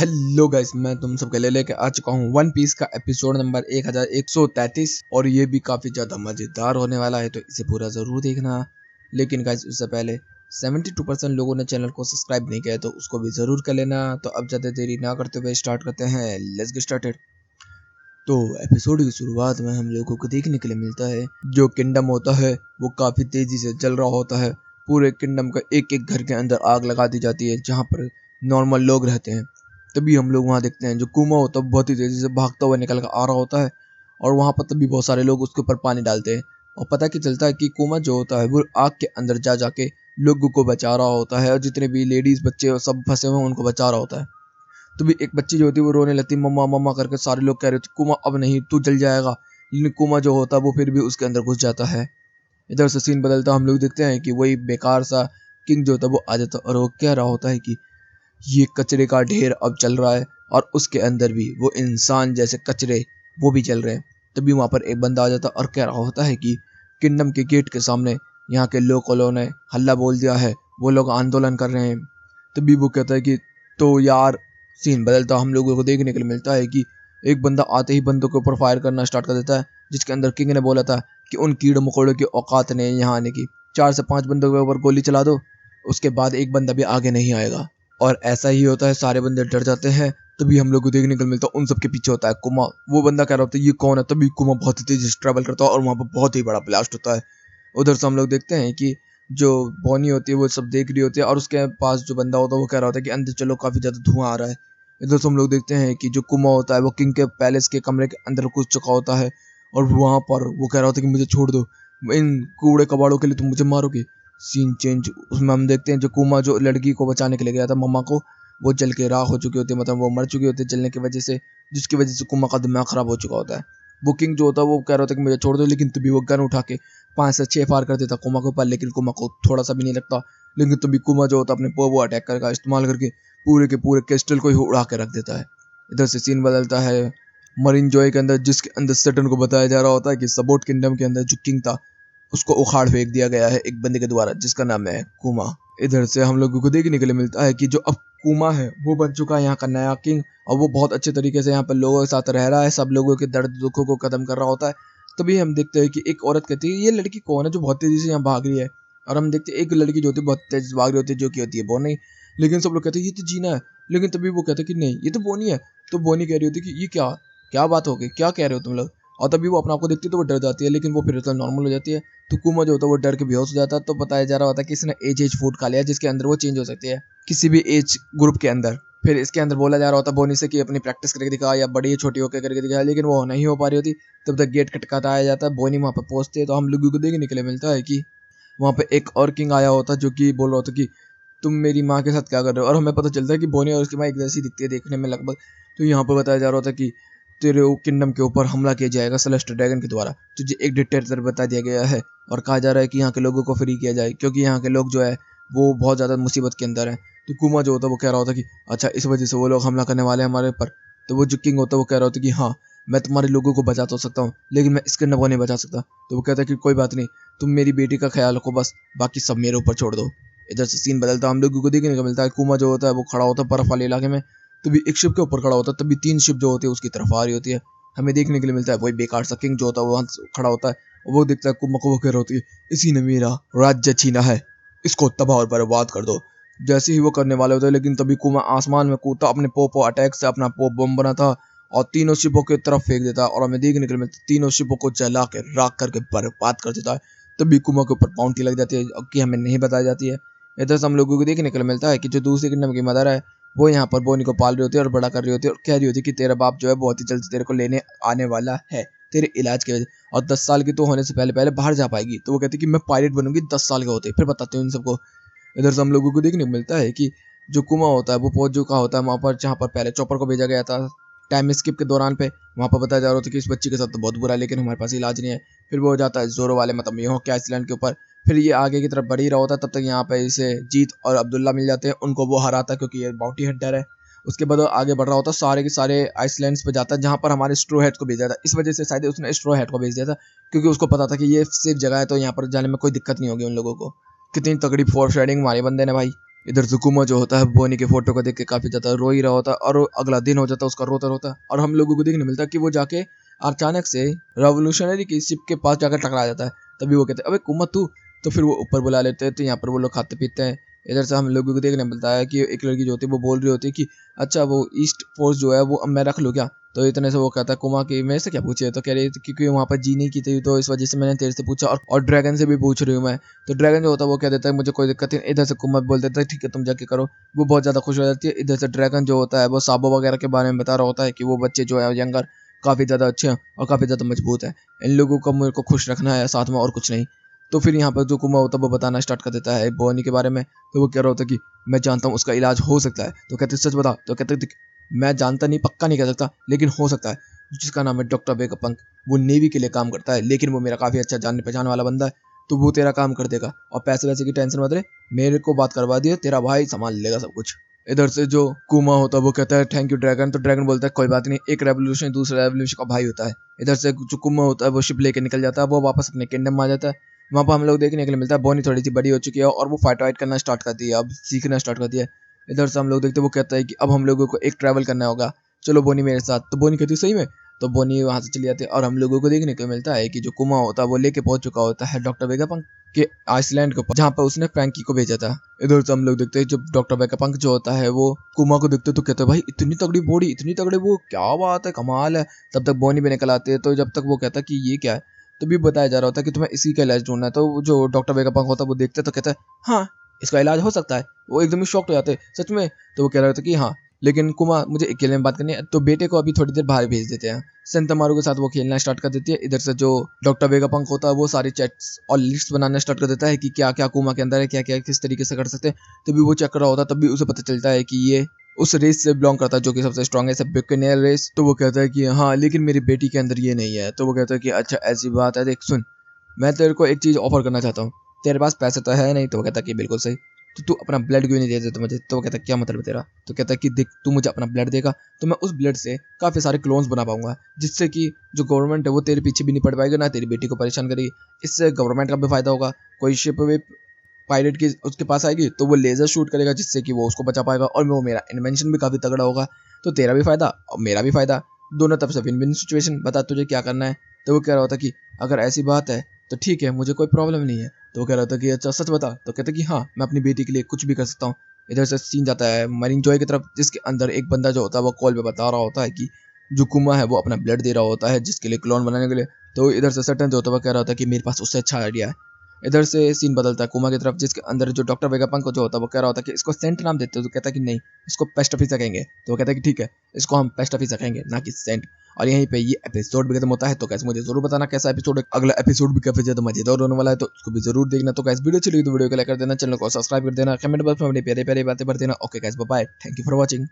Hello guys, मैं तुम सबके लिए लेके आ चुका हूँ वन पीस का एपिसोड नंबर 1133 और ये भी काफ़ी ज़्यादा मज़ेदार होने वाला है, तो इसे पूरा ज़रूर देखना। लेकिन गाइस उससे पहले 72% लोगों ने चैनल को सब्सक्राइब नहीं किया है, तो उसको भी ज़रूर कर लेना। तो अब ज़्यादा देरी ना करते हुए स्टार्ट करते हैं। Let's get started. तो एपिसोड की शुरुआत में हम लोगों को देखने के लिए मिलता है जो किंगडम होता है वो काफ़ी तेज़ी से जल रहा होता है। पूरे किंगडम का एक एक घर के अंदर आग लगा दी जाती है जहाँ पर नॉर्मल लोग रहते हैं। तभी हम लोग वहाँ देखते हैं जो कुमा होता है बहुत ही तेज़ी से भागता हुआ निकल कर आ रहा होता है, और वहाँ पर तभी बहुत सारे लोग उसके ऊपर पानी डालते हैं। और पता कि चलता है कि कुमा जो होता है वो आग के अंदर जा जाके लोगों को बचा रहा होता है, और जितने भी लेडीज़ बच्चे और सब फंसे हुए हैं उनको बचा रहा होता है। तो भी एक बच्ची जो होती है वो रोने लगती है, मम्मा मम्मा करके। सारे लोग कह रहे थे कुमा अब नहीं, तू जल जाएगा, लेकिन कुमा जो होता है वो फिर भी उसके अंदर घुस जाता है। इधर से सीन बदलता हम लोग देखते हैं कि वही बेकार सा किंग जो होता है वो आ जाता है, और वो कह रहा होता है कि ये कचरे का ढेर अब चल रहा है, और उसके अंदर भी वो इंसान जैसे कचरे वो भी चल रहे हैं। तभी वहाँ पर एक बंदा आ जाता है और कह रहा होता है कि किंगडम के गेट के सामने यहाँ के लोकलों ने हल्ला बोल दिया है, वो लोग आंदोलन कर रहे हैं। तभी वो कहता है कि तो यार, सीन बदलता हम लोगों को देखने के लिए मिलता है कि एक बंदा आते ही बंदों के ऊपर फायर करना स्टार्ट कर देता है, जिसके अंदर किंग ने बोला था कि उन कीड़े मकोड़ों की औकात नहीं है यहाँ आने की। 4 से 5 बंदों के ऊपर गोली चला दो, उसके बाद एक बंदा भी आगे नहीं आएगा। और ऐसा ही होता है, सारे बंदे डर जाते हैं। तभी हम लोग को देखने को मिलता है उन सबके पीछे होता है कुमा। वो बंदा कह रहा होता है ये कौन है, तभी कुमा बहुत ही तेजी से ट्रैवल करता है और वहाँ पर बहुत ही बड़ा ब्लास्ट होता है। उधर से हम लोग देखते हैं कि जो बोनी होती है वो सब देख रही होती है, और उसके पास जो बंदा होता है वो कह रहा होता है कि अंदर चलो, काफ़ी ज़्यादा धुआं आ रहा है। इधर से हम लोग देखते हैं कि जो कुमा होता है वो किंग के पैलेस के कमरे के अंदर घुस चुका होता है, और वहाँ पर वो कह रहा होता है कि मुझे छोड़ दो, इन कूड़े कबाड़ों के लिए तुम मुझे मारोगे। सीन चेंज, उसमें हम देखते हैं जो कुमा जो लड़की को बचाने के लिए गया था मम्मा को, वो जल के राख हो चुकी होती है, मतलब वो मर चुकी होती है जलने की वजह से, जिसकी वजह से कुमा का दिमाग खराब हो चुका होता है। वो किंग जो होता है वो कह रहा होता है कि मुझे छोड़ दो, लेकिन तभी वो गन उठा के 5 से 6 फायर कर देता कुमा के ऊपर, लेकिन कुमा को थोड़ा सा भी नहीं लगता। लेकिन तभी कुमा जो होता है अपने पोवो अटैकर का इस्तेमाल करके पूरे के पूरे क्रिस्टल को ही उड़ा के रख देता है। इधर से सीन बदलता है मरीन जॉय के अंदर, जिसके अंदर सटन को बताया जा रहा होता है कि सबोट किंगडम के अंदर जो किंग था उसको उखाड़ फेंक दिया गया है एक बंदे के द्वारा, जिसका नाम है कुमा। इधर से हम लोगों को देखने के लिए मिलता है कि जो अब कुमा है वो बन चुका है यहाँ का नया किंग, और वो बहुत अच्छे तरीके से यहाँ पर लोगों के साथ रह रहा है, सब लोगों के दर्द दुखों को खत्म कर रहा होता है। तभी हम देखते हैं कि एक औरत कहती है ये लड़की कौन है जो बहुत तेजी से यहाँ भाग रही है, और हम देखते हैं एक लड़की जो होती है बहुत तेज से भाग रही होती है, जो कि होती है बोनी। लेकिन सब लोग कहते हैं ये तो जीना है, लेकिन तभी वो कहते हैं कि नहीं ये तो बोनी है। तो बोनी कह रही होती है कि ये क्या क्या बात हो गई, क्या कह रहे हो तुम लोग। और तभी वो अपने आप को देखती है तो वो डर जाती है, लेकिन वो फिर तो नॉर्मल हो जाती है। तो कुमा जो होता है वो डर के बेहोश हो जाता है। तो बताया जा रहा होता है कि इसने एज फूड खा लिया, जिसके अंदर वो चेंज हो सकती है किसी भी एज ग्रुप के अंदर। फिर इसके अंदर बोला जा रहा होता बोनी से कि अपनी प्रैक्टिस करके दिखा, या बड़ी छोटी होकर करके दिखा, लेकिन वो नहीं हो पा रही होती। तब तक गेट खटखटाया आया जाता है, बोनी वहाँ पर पहुंचते हैं। तो हम लोगों को देखने के लिए मिलता है कि वहाँ पे एक और किंग आया होता है जो कि बोल रहा होता कि तुम मेरी माँ के साथ क्या कर रहे हो। और हमें पता चलता है कि बोनी और उसकी माँ एक जैसी दिखती है देखने में लगभग। तो यहाँ पर बताया जा रहा होता कि तेरे किंगडम के ऊपर हमला किया जाएगा सेलेस्टियल ड्रैगन के द्वारा, तुझे एक डिक्टेटर बता दिया गया है, और कहा जा रहा है कि यहाँ के लोगों को फ्री किया जाए, क्योंकि यहाँ के लोग जो है वो बहुत ज़्यादा मुसीबत के अंदर है। तो कुमा जो होता है वो कह रहा होता कि अच्छा इस वजह से वो लोग हमला करने वाले हैं हमारे ऊपर। तो वो जो किंग होता है वो कह रहा होता कि हाँ, मैं तुम्हारे लोगों को बचा तो सकता हूँ, लेकिन मैं इसके को नहीं बचा सकता। तो वो कहता है कि कोई बात नहीं, तुम मेरी बेटी का ख्याल रखो बस, बाकी सब मेरे ऊपर छोड़ दो। इधर से सीन बदलता हम लोगों को देखने को मिलता है कुमा जो होता है वो खड़ा होता है बर्फ वाले इलाके में। तभी एक शिप के ऊपर खड़ा होता है, तभी 3 शिप जो होती है उसकी तरफ आ रही होती है। हमें देखने के लिए मिलता है वही बेकार सा किंग जो होता है वो वहाँ खड़ा होता है, और वो देखता है कुमा को, वो कह रहा होती है इसी ने मेरा राज्य छीना है, इसको तबाह और बर्बाद कर दो। जैसे ही वो करने वाले होते हैं, लेकिन तभी कुमा आसमान में कूदता, अपने पोपो अटैक से अपना पोप बम बना था और तीनों शिपों की तरफ फेंक देता है, और हमें देखने के लिए मिलता है तीनों शिपों को जला के राख करके बर्बाद कर देता है। तभी कुमा के ऊपर बाउंटी लग जाती है कि हमें नहीं बताई जाती है। इधर से हम लोगों को देखने के लिए मिलता है कि जो दूसरी किंगडम की मदर है वो यहाँ पर बोनी को पाल रही होती है और बड़ा कर रही होती है, और कह रही होती है कि तेरा बाप जो है बहुत ही जल्द तेरे को लेने आने वाला है तेरे इलाज के वजह, और 10 साल की तो होने से पहले पहले बाहर जा पाएगी। तो वो कहती है कि मैं पायलट बनूंगी 10 साल के होते, फिर बताते हैं इन सबको। इधर से हम लोगों को देखने को मिलता है कि जो कुमा होता है वो पहुंच चुका होता है वहाँ पर जहाँ पर पहले चॉपर को भेजा गया था टाइम स्किप के दौरान पे। वहाँ पर बताया जा रहा था कि इस बच्ची के साथ तो बहुत बुरा है, लेकिन हमारे पास इलाज नहीं है। फिर वो हो जाता है जोरो वाले, मतलब ये हो क्या आइसलैंड के ऊपर। फिर ये आगे की तरफ बढ़ ही रहा होता है, तब तक यहाँ पे इसे जीत और अब्दुल्ला मिल जाते हैं, उनको वो हराता है क्योंकि ये बाउंटी हंटर है। उसके बाद वो आगे बढ़ रहा होता है, सारे के सारे आइसलैंड्स पे जाता है जहाँ पर हमारे स्ट्रो हेड को भेजा था। इस वजह से शायद उसने स्ट्रो हेड को भेज दिया था, क्योंकि उसको पता था कि ये सेफ जगह है, तो यहाँ पर जाने में कोई दिक्कत नहीं होगी उन लोगों को। कितनी तगड़ी फोर शेडिंग मारी बंदे ने भाई। इधर सुकुमा जो होता है बोनी के फोटो को देख के काफी ज्यादा रो ही रहा होता है और अगला दिन हो जाता है उसका रोता रोता, और हम लोगों को देखने मिलता है कि वो जाके अचानक से रेवोल्यूशनरी की शिप के पास जाकर टकरा जाता है। तभी वो कहते हैं अबे कुमा तू, तो फिर वो ऊपर बुला लेते हैं। तो यहाँ पर वो लोग खाते पीते हैं। इधर से हम लोगों को देखने मिलता है कि एक लड़की जो होती है वो बोल रही होती है कि अच्छा वो ईस्ट फोर्स जो है वो अब मैं रख लूँ क्या। तो इतने से वो कहता है कुमा कि मेरे से क्या पूछे, तो कह रही है क्योंकि वहाँ पर जी नहीं की थी तो इस वजह से मैंने तेरे से पूछा, और ड्रैगन से भी पूछ रही हूँ मैं। तो ड्रैगन जो होता है वो कह देता है मुझे कोई दिक्कत नहीं। इधर से कुमा बोल देता है ठीक है तुम जाके करो। वो बहुत ज़्यादा खुश हो जाती है। इधर से ड्रैगन जो होता है वो साबो वगैरह के बारे में बता रहा होता है कि वो बच्चे जो है यंगर काफ़ी ज़्यादा अच्छे हैं और काफ़ी ज़्यादा मजबूत है, इन लोगों को मेरे को खुश रखना है साथ में और कुछ नहीं। तो फिर यहाँ पर जो कुमा होता है वो बताना स्टार्ट कर देता है बोनी के बारे में। तो वो कह रहा होता है कि मैं जानता हूँ उसका इलाज हो सकता है। तो कहते सच बता। तो कहते मैं जानता नहीं, पक्का नहीं कह सकता, लेकिन हो सकता है। जिसका नाम है डॉक्टर वेगापंक, वो नेवी के लिए काम करता है, लेकिन वो मेरा काफ़ी अच्छा जानने पहचान वाला बंदा है। तो वो तेरा काम कर देगा और पैसे वैसे की टेंशन मत ले, मेरे को बात करवा दिए, तेरा भाई संभाल लेगा सब कुछ। इधर से जो कुमा होता है वो कहता है थैंक यू ड्रैगन। तो ड्रैगन बोलता है कोई बात नहीं, एक रेवोल्यूशन दूसरे रेवोल्यूशन का भाई होता है। इधर से जो कुमा होता है वो शिप लेके निकल जाता है, वो वापस अपने किंगडम में आ जाता है। वहाँ पर हम लोग देखने के लिए मिलता है बोनी थोड़ी सी बड़ी हो चुकी है और वो फाइट वाइट करना स्टार्ट करती है, अब सीखना स्टार्ट करती है। इधर से हम लोग देखते हैं वो कहता है कि अब हम लोगों को एक ट्रैवल करना होगा, चलो बोनी मेरे साथ। तो बोनी कहती है सही में। तो बोनी वहाँ से चली जाती है और हम लोगों को देखने को मिलता है कि जो कुमा होता है वो लेके पहुंच चुका होता है डॉक्टर वेगापंक के आइसलैंड के ऊपर, जहाँ पर उसने फ्रैंकी को भेजा था। इधर से हम लोग देखते हैं जब डॉक्टर वेगापंक जो होता है वो कुमा को देखते तो कहते हैं भाई इतनी तगड़ी बॉडी, इतनी तगड़ी, वो क्या बात है, कमाल है। तब तक बोनी भी निकल आती है। तो जब तक वो कहता है कि ये क्या है, तो भी बताया जा रहा होता है कि तुम्हें इसी का इलाज ढूंढना है। तो जो डॉक्टर वेगापंक होता है वो देखते तो कहता है हाँ इसका इलाज हो सकता है। वो एकदम ही शॉक्ड हो जाते हैं सच में। तो वो कह रहा था कि हाँ लेकिन कुमा मुझे अकेले में बात करनी है, तो बेटे को अभी थोड़ी देर बाहर भेज देते हैं। सेंतमारू के साथ वो खेलना स्टार्ट कर देती है। इधर से जो डॉक्टर वेगापंक होता है वो सारी चैट्स और लिस्ट बनाना स्टार्ट कर देता है कि क्या क्या कुमा के अंदर है, क्या क्या किस तरीके से कर सकते हैं। तभी वो चेक कर रहा होता है, तभी उसे पता चलता है कि ये उस रेस से बिलोंग करता है जो कि सबसे स्ट्रॉन्गेस्ट है, बिकानेर रेस। तो वो कहता है कि हाँ लेकिन मेरी बेटी के अंदर ये नहीं है। तो वो कहता है कि अच्छा ऐसी बात है, देख सुन मैं तेरे को एक चीज़ ऑफर करना चाहता हूँ, तेरे पास पैसे तो है नहीं। तो वो कहता है कि बिल्कुल सही। तो तू अपना ब्लड क्यों नहीं दे देता मुझे। तो वो कहता है क्या मतलब है तेरा। तो कहता है कि देख तू मुझे अपना ब्लड देगा तो मैं उस ब्लड से काफ़ी सारे क्लोन्स बना पाऊंगा, जिससे कि जो गवर्नमेंट है वो तेरे पीछे भी नहीं पड़ पाएगी, ना तेरी बेटी को परेशान करेगी। इससे गवर्नमेंट का भी फायदा होगा। कोई शिप भी पायलट की उसके पास आएगी तो वो लेज़र शूट करेगा जिससे कि वो उसको बचा पाएगा, और वो मेरा इन्वेंशन भी काफ़ी तगड़ा होगा। तो तेरा भी फायदा और मेरा भी फायदा, दोनों तरफ से विन विन सिचुएशन। बता तुझे क्या करना है। तो वो कह रहा होता कि अगर ऐसी बात है तो ठीक है, मुझे कोई प्रॉब्लम नहीं है। तो वो कह रहा था कि अच्छा सच बता। तो कहता कि हाँ मैं अपनी बेटी के लिए कुछ भी कर सकता हूँ। इधर से सीन जाता है मरीन जॉय की तरफ, जिसके अंदर एक बंदा जो होता है वो कॉल पे बता रहा होता है कि जो कुमा है वो अपना ब्लड दे रहा होता है जिसके लिए क्लोन बनाने के लिए। तो इधर से सटन जो होता है वो कह रहा होता है कि मेरे पास उससे अच्छा आइडिया है। इधर से सीन बदलता है कुमा की तरफ, जिसके अंदर जो डॉक्टर वेगापंक जो होता है वो कह रहा होता है कि इसको सेंट नाम देते हो। तो कहता है कि नहीं, इसको पेस्ट ऑफिस कहेंगे। तो वो कहता है कि ठीक है, इसको हम पेस्ट ऑफिस कहेंगे ना कि सेंट। और यहीं पे ये एपिसोड भी खत्म होता है। तो कैसे मुझे जरूर बताना कैसा एपिसोड है, अगला एपिसोड भी काफी ज्यादा मजेदार होने वाला है, तो उसको भी जरूर देखना। तो कैसे वीडियो चली तो वीडियो को लाइक कर देना, चैनल को सब्सक्राइब कर देना, कमेंट बॉक्स में अपनी प्यारे प्यारे बातें भर देना। Okay guys bye bye, thank you for watching.